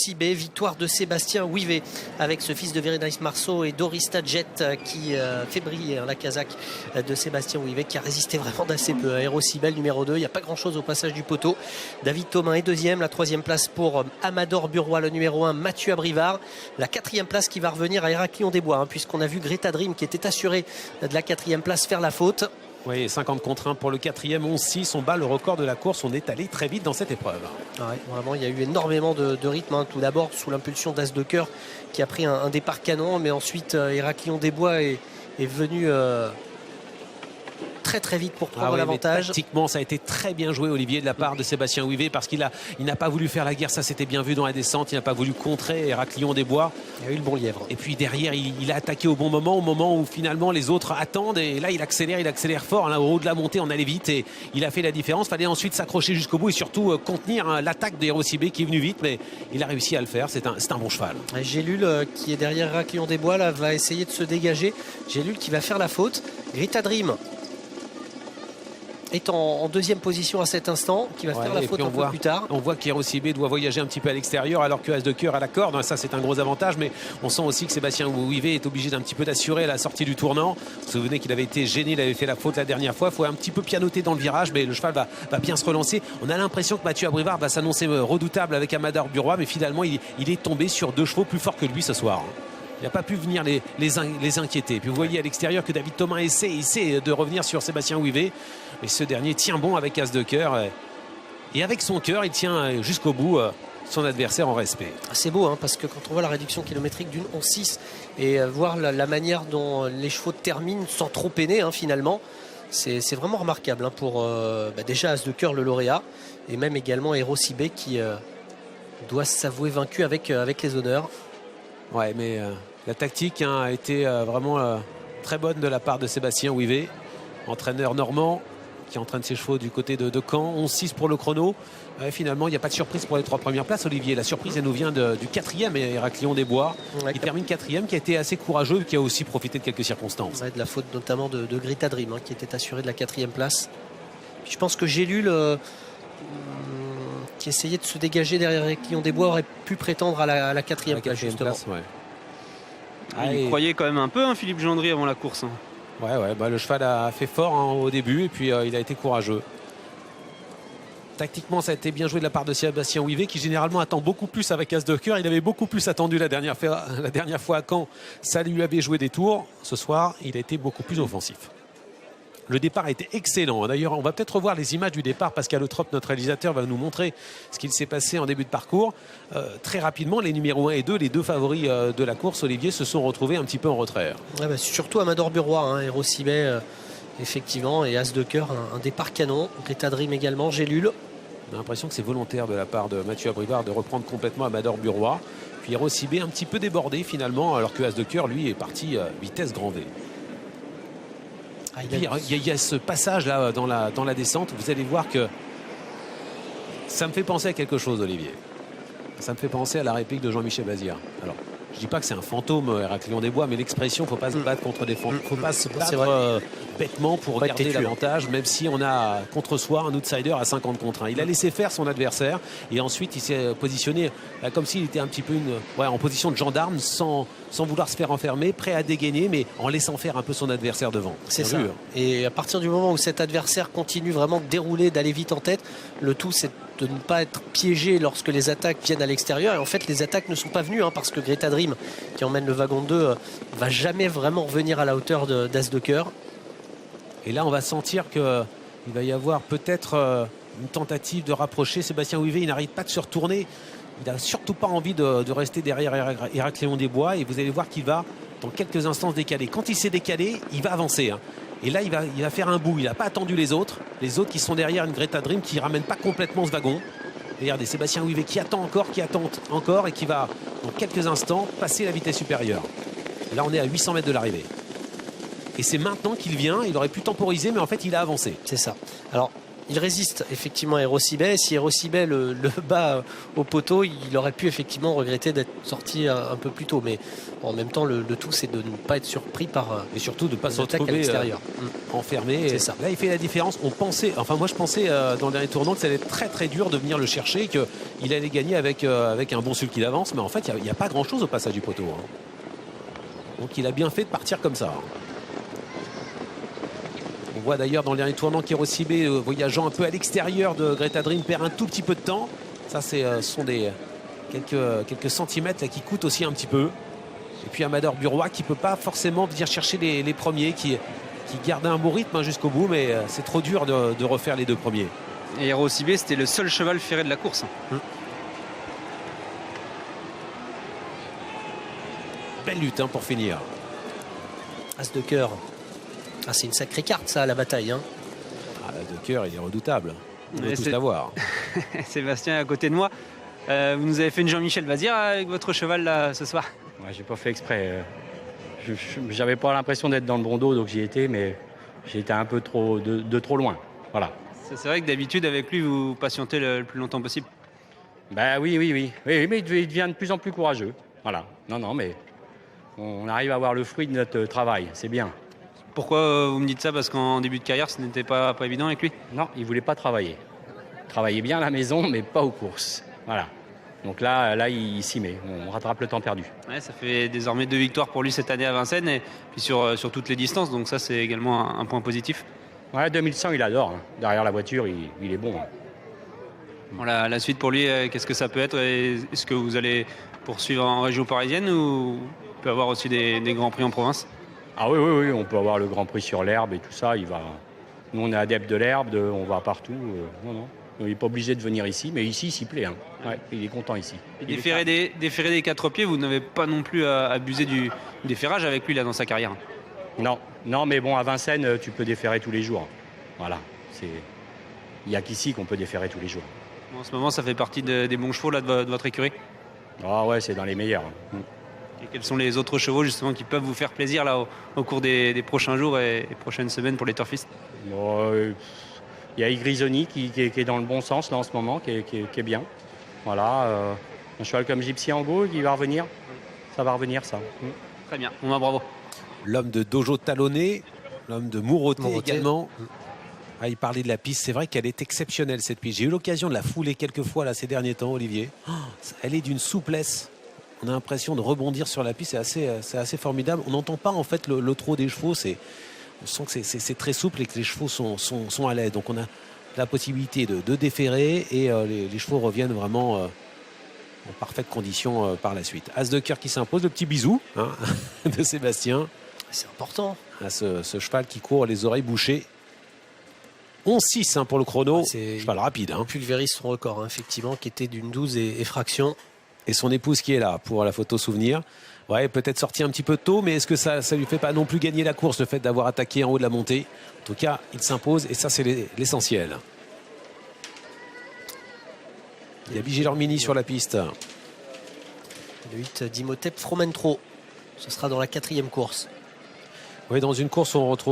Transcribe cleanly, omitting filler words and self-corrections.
Sibé. Victoire de Sébastien Ouivet avec ce fils de Vérénice Marceau et Dorista Jet qui fait briller la Kazakh de Sébastien Ouivet, qui a résisté vraiment d'assez peu. Hero Sibé, le numéro 2, il n'y a pas grand chose au passage du poteau. David Thomain est deuxième, la troisième place pour Amador Burois, le numéro 1, Mathieu Abrivard. La quatrième place qui va revenir à Héraclion des Bois, puisqu'on a vu Greta Dream qui était assuré de la quatrième place faire la faute. Oui, 50 contre 1 pour le quatrième, 11-6, on bat le record de la course, on est allé très vite dans cette épreuve. Ouais, vraiment, il y a eu énormément de rythme, Tout d'abord, sous l'impulsion d'As de Cœur qui a pris un départ canon, mais ensuite Héraclion des Bois est venu très vite pour prendre l'avantage. Tactiquement, ça a été très bien joué, Olivier, de la part de Sébastien Ouivet, parce qu'il n'a pas voulu faire la guerre, ça s'était bien vu dans la descente, il n'a pas voulu contrer Héraclion des Bois. Il a eu le bon lièvre. Et puis derrière, il a attaqué au bon moment, au moment où finalement les autres attendent, et là il accélère fort, là, au haut de la montée, on allait vite, et il a fait la différence. Fallait ensuite s'accrocher jusqu'au bout et surtout contenir l'attaque de Hero Sibé qui est venu vite, mais il a réussi à le faire, c'est un bon cheval. Gélul qui est derrière Héraclion des Bois, là, va essayer de se dégager. Gélul qui va faire la faute. Greta Dream est en deuxième position à cet instant, qui va faire la faute un peu plus tard. On voit qu'Hero Sibé doit voyager un petit peu à l'extérieur, alors que As de Cœur à la corde, ça c'est un gros avantage, mais on sent aussi que Sébastien Ouivet est obligé d'un petit peu d'assurer la sortie du tournant. Vous vous souvenez qu'il avait été gêné, il avait fait la faute la dernière fois. Il faut un petit peu pianoter dans le virage, mais le cheval va bien se relancer. On a l'impression que Mathieu Abrivard va s'annoncer redoutable avec Amador Burois, mais finalement il est tombé sur deux chevaux plus forts que lui ce soir. Il n'a pas pu venir les inquiéter. Puis vous voyez à l'extérieur que David Thomain essaie de revenir sur Sébastien Ouivet. Et ce dernier tient bon avec As de Cœur. Et avec son cœur, il tient jusqu'au bout son adversaire en respect. C'est beau, parce que quand on voit la réduction kilométrique d'une 11-6 et voir la manière dont les chevaux terminent sans trop peiner finalement, c'est vraiment remarquable pour déjà As de Cœur, le lauréat, et même également Hero Sibé qui doit s'avouer vaincu avec les honneurs. Ouais, mais la tactique a été vraiment très bonne de la part de Sébastien Ouivet, entraîneur normand qui entraîne ses chevaux du côté de Caen. 11-6 pour le chrono. Finalement, il n'y a pas de surprise pour les trois premières places, Olivier. La surprise, elle nous vient du quatrième, Héraclion des Bois. Il termine quatrième, qui a été assez courageux, qui a aussi profité de quelques circonstances. De la faute notamment de Greta Dream, qui était assuré de la quatrième place. Puis je pense que Gélul, qui essayait de se dégager derrière Héraclion des Bois, aurait pu prétendre à la quatrième place, justement. Il croyait quand même un peu, Philippe Gendry, avant la course. Ouais, le cheval a fait fort au début et puis il a été courageux. Tactiquement, ça a été bien joué de la part de Sébastien Ouivet, qui généralement attend beaucoup plus avec As de Cœur. Il avait beaucoup plus attendu la dernière fois à Caen. Ça lui avait joué des tours. Ce soir, il a été beaucoup plus offensif. Le départ a été excellent. D'ailleurs, on va peut-être revoir les images du départ. Pascal Eutrope, notre réalisateur, va nous montrer ce qu'il s'est passé en début de parcours. Très rapidement, les numéros 1 et 2, les deux favoris de la course, Olivier, se sont retrouvés un petit peu en retrait. Surtout Amador Burois, Hero Sibé, effectivement, et As de Cœur, un départ canon. Greta Dream également, Gélul. On a l'impression que c'est volontaire de la part de Mathieu Abrivard de reprendre complètement Amador Burois. Puis Hero Sibé un petit peu débordé finalement, alors que As de Cœur, lui, est parti vitesse grand V. Il y a ce passage là dans la descente, vous allez voir que ça me fait penser à quelque chose, Olivier. Ça me fait penser à la réplique de Jean-Michel Bazir. Alors, je dis pas que c'est un fantôme, Héraclion des Bois, mais l'expression, faut pas se battre contre des fantômes, faut pas se battre bêtement pour garder l'avantage, même si on a contre soi un outsider à 50 contre 1. Il a laissé faire son adversaire et ensuite il s'est positionné comme s'il était un petit peu en position de gendarme, sans vouloir se faire enfermer, prêt à dégainer, mais en laissant faire un peu son adversaire devant. C'est ça. Et à partir du moment où cet adversaire continue vraiment de dérouler, d'aller vite en tête, le tout c'est de ne pas être piégé lorsque les attaques viennent à l'extérieur. Et en fait, les attaques ne sont pas venues, parce que Greta Dream, qui emmène le wagon 2, va jamais vraiment revenir à la hauteur d'As de Cœur. Et là, on va sentir qu'il va y avoir peut-être une tentative de rapprocher. Sébastien Ouivet, il n'arrive pas de se retourner. Il n'a surtout pas envie de rester derrière Héraclion des Bois. Et vous allez voir qu'il va, dans quelques instants, se décaler. Quand il s'est décalé, il va avancer. Et là, il va faire un bout. Il n'a pas attendu les autres. Les autres qui sont derrière une Greta Dream qui ne ramène pas complètement ce wagon. Regardez, Sébastien Ouivet qui attend encore et qui va, dans quelques instants, passer la vitesse supérieure. Et là, on est à 800 mètres de l'arrivée. Et c'est maintenant qu'il vient. Il aurait pu temporiser, mais en fait, il a avancé. C'est ça. Alors, Il résiste effectivement à Erosibet. Si Erosibet le bat au poteau, il aurait pu effectivement regretter d'être sorti un peu plus tôt. Mais en même temps, le tout, c'est de ne pas être surpris par et surtout de ne pas se attaque à retrouver l'extérieur. enfermé. C'est ça. Là, il fait la différence. On pensait, enfin moi je pensais dans le dernier tournant que ça allait être très très dur de venir le chercher, qu'il allait gagner avec un bon sulky d'avance. Mais en fait, il n'y a pas grand chose au passage du poteau. Hein. Donc il a bien fait de partir comme ça. On voit d'ailleurs dans le dernier tournant qu'Erosibet, voyageant un peu à l'extérieur de Greta Dream, perd un tout petit peu de temps. Ça, ce sont quelques centimètres là, qui coûtent aussi un petit peu. Et puis Amador Burois qui ne peut pas forcément venir chercher les premiers, qui garde un bon rythme hein, jusqu'au bout, mais c'est trop dur de refaire les deux premiers. Et Erosibet, c'était le seul cheval ferré de la course. Belle lutte hein, pour finir. As de cœur. Ah, c'est une sacrée carte ça à la bataille. Hein. Ah, de cœur, il est redoutable. On va tous l'avoir. Sébastien est à côté de moi. Vous nous avez fait une Jean-Michel Bazir avec votre cheval là ce soir. Ouais, j'ai pas fait exprès. J'avais pas l'impression d'être dans le bon dos, donc j'y étais, mais j'ai été un peu trop de trop loin. Voilà. C'est vrai que d'habitude avec lui vous patientez le plus longtemps possible. Ben oui, mais il devient de plus en plus courageux. Voilà. Non, mais on arrive à voir le fruit de notre travail, c'est bien. Pourquoi vous me dites ça? Parce qu'en début de carrière ce n'était pas évident avec lui? Non, il voulait pas travailler. Il travaillait bien à la maison, mais pas aux courses. Voilà. Donc là il s'y met. On rattrape le temps perdu. Ouais, ça fait désormais 2 victoires pour lui cette année à Vincennes et puis sur toutes les distances. Donc ça c'est également un point positif. Ouais, 2100 il adore. Hein. Derrière la voiture, il est bon. Hein. Bon, la suite pour lui, qu'est-ce que ça peut être? Est-ce que vous allez poursuivre en région parisienne ou il peut avoir aussi des grands prix en province? Ah oui, on peut avoir le Grand Prix sur l'herbe et tout ça. Nous, on est adeptes de l'herbe, on va partout. Non. Il n'est pas obligé de venir ici, mais ici, il s'y plaît. Hein. Ouais, il est content ici. Et déferrer des 4 pieds, vous n'avez pas non plus à abuser du déferrage avec lui là dans sa carrière? Non, mais bon, à Vincennes, tu peux déferrer tous les jours. Voilà. Il n'y a qu'ici qu'on peut déferrer tous les jours. Bon, en ce moment, ça fait partie des bons chevaux là, de votre écurie? Ah ouais, c'est dans les meilleurs. Hein. Et quels sont les autres chevaux justement qui peuvent vous faire plaisir là au cours des prochains jours et prochaines semaines pour les turfistes? Il y a Igrisoni qui est dans le bon sens là en ce moment, qui est bien. Voilà, un cheval comme Gypsy Ango qui va revenir. Ça va revenir ça. Très bien, bon, bravo. L'homme de Dojo talonné, l'homme de Mouroté également. Ah, il parlait de la piste, c'est vrai qu'elle est exceptionnelle cette piste. J'ai eu l'occasion de la fouler quelques fois là ces derniers temps, Olivier. Elle est d'une souplesse. On a l'impression de rebondir sur la piste, c'est assez formidable. On n'entend pas en fait le trot des chevaux, on sent que c'est très souple et que les chevaux sont à l'aise. Donc on a la possibilité de déferrer et les chevaux reviennent vraiment en parfaite condition par la suite. As de cœur qui s'impose, le petit bisou hein, de Sébastien. C'est important. À ce cheval qui court les oreilles bouchées. 11-6 hein, pour le chrono. C'est cheval rapide. Hein. Pulvérise son record, hein, effectivement, qui était d'une 12 et fraction. Et son épouse qui est là pour la photo souvenir. Ouais, peut-être sorti un petit peu tôt, mais est-ce que ça lui fait pas non plus gagner la course, le fait d'avoir attaqué en haut de la montée? En tout cas, il s'impose et ça, c'est l'essentiel. Il y a Vigilor Mini sur la piste. Le 8 d'Imhotep Fromentro. Ce sera dans la 4e course. Oui, dans une course où on retrouve